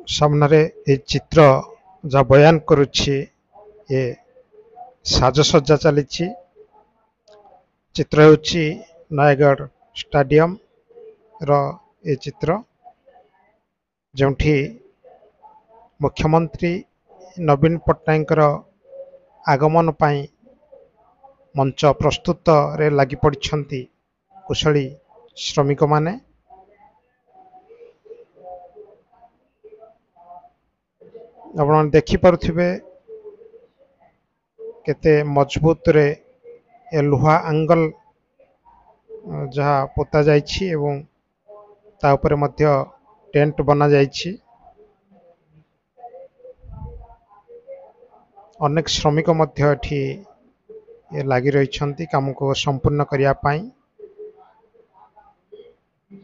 सामने ये चित्र जहाँ बयान करुछि ये साजसज्जा चली चित्र होछि नयगढ़ स्टेडियम रो ये चित्र जोठी मुख्यमंत्री नवीन पट्टनायक आगमन पाई मंच प्रस्तुत रे लगी पड़छंती कुशली श्रमिक माने आपण देखि पारुथिबे केते मजबूत रे ए लुहा एंगल जहाँ पोता जाइछि एवं ता उपरे मध्य टेंट बना जाइछि अनेक श्रमिक मध्य एठी लगी रही काम को संपूर्ण करिया पाई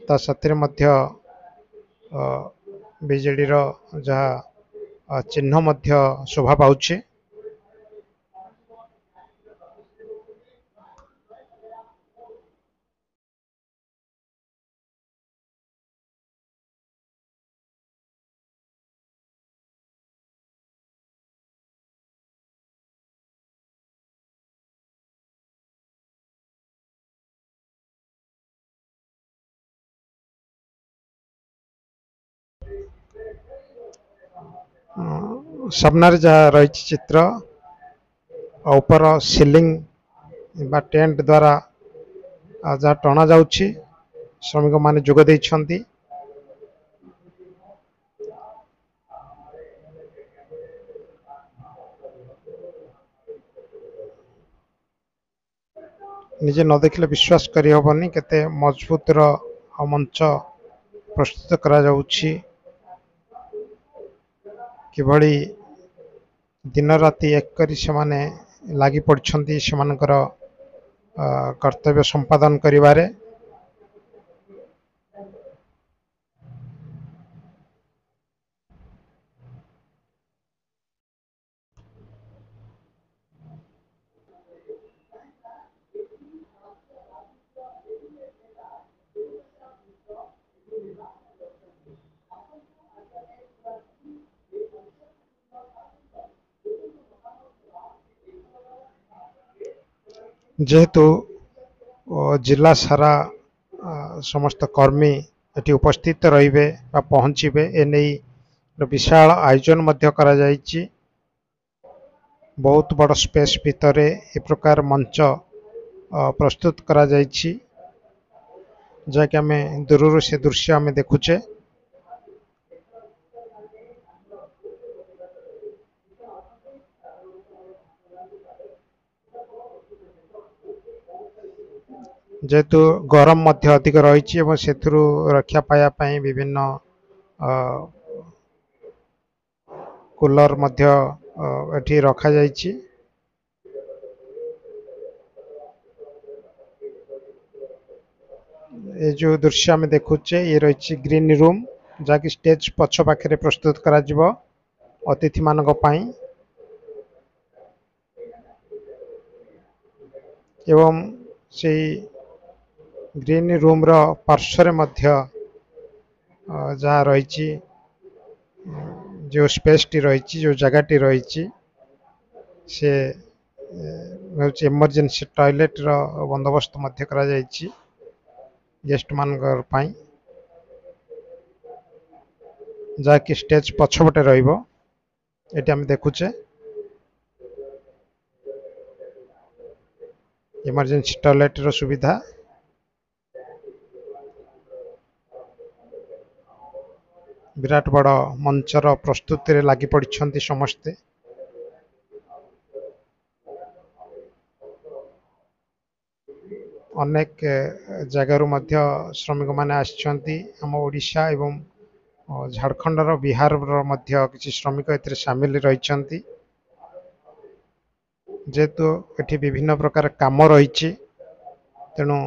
ता साथरे मध्य बीजेडी रो जहाँ चिन्ह मध्य शोभा पाउछि सामने जहाँ रही चित्र ऊपर सीलिंग बा टेंट द्वारा जहाँ टना जाउछि श्रमिक माने जोग देइछंती निजे न देखले विश्वास करि हबनी केते मजबूत रो मंच प्रस्तुत करा जाउछि किभଳି दिन राति एक करी से माने लागी पड़छंती सेमानकर कर्तव्य संपादन करिवारे जेहेतु जिला सारा समस्त कर्मी एटी उपस्थित रहिबे बा पहुँचीबे एने विशाल आयोजन मध्य करा जाइछि बहुत बड़ स्पेस भितर ए प्रकार मंच प्रस्तुत करा जाइछि जाके आमे दूरରୁ से दृश्य आमे देखुचे जेहेतु गरम मध्य अधिक रही एवं से रक्षा पाया विभिन्न कूलर मध्य एठी रखा जाइछि ये जो दृश्य आमे देखुचे ये रही ग्रीन रूम जहाँकि स्टेज पछ पाखे प्रस्तुत करा जिवो अतिथि मानक पाई एवं से ग्रीन रूम रो पार्श्व मध्य जहाँ रही जो स्पेस टी रही जो जगह टी रही से इमरजेंसी टॉयलेट रो बंदोबस्त मध्य करा जाइछि गेस्ट मानकर पाई जहाँकि स्टेज पछपटे रहिबो एटी हम देखुचे इमरजेंसी टॉयलेट रो सुविधा विराट बड़ मंचर प्रस्तुति रे लगी पड़छंती समस्ते अनेक जगार मध्य श्रमिक माने आछंती हम ओडिशा एवं झारखंड रो बिहार रो मध्य किछि श्रमिक एतरे शामिल रहिछंती जेतु एठी विभिन्न प्रकार काम रहिछि तेणु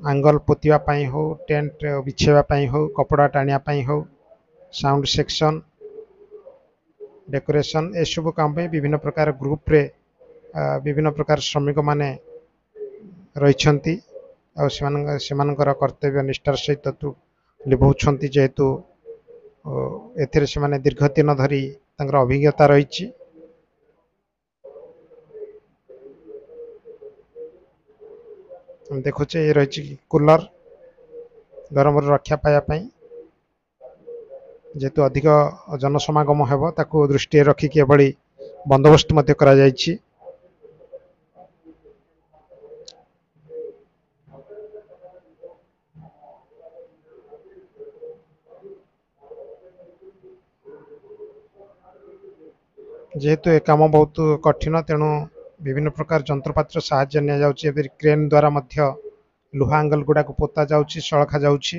आंगल पोतिया पाई हो टेंट बिछेवा पाई हो कपड़ा टाणिया पाई हो साउंड सेक्शन डेकोरेशन ए सब काम पे विभिन्न प्रकार ग्रुप रे विभिन्न प्रकार श्रमिक माने रहिछंती आ सेमानकर कर्तव्य निष्ठार सहित ଲିଭଉଛନ୍ତି ଯେହେତୁ ଏଥିରେ ସେମାନେ ଦୀର୍ଘ ଦିନ ଧରି ତାଙ୍କର ଅଭିଜ୍ଞତା ରହିଛି। ଦେଖୁଛେ ଏ ରହିଛି କୁଲର ଗରମରୁ ରକ୍ଷା ପାଇବା ପାଇଁ, ଯେହେତୁ ଅଧିକ ଜନସମାଗମ ହେବ ତାକୁ ଦୃଷ୍ଟିରେ ରଖିକି ଏଭଳି ବନ୍ଦୋବସ୍ତ ମଧ୍ୟ କରାଯାଇଛି। ଯେହେତୁ ଏ କାମ ବହୁତ କଠିନ, ତେଣୁ ବିଭିନ୍ନ ପ୍ରକାର ଯନ୍ତ୍ରପାତିର ସାହାଯ୍ୟ ନିଆଯାଉଛି। ଏବେ କ୍ରେନ୍ ଦ୍ୱାରା ମଧ୍ୟ ଲୁହା ଆଙ୍ଗଲ ଗୁଡ଼ାକୁ ପୋତା ଯାଉଛି, ସଳଖା ଯାଉଛି।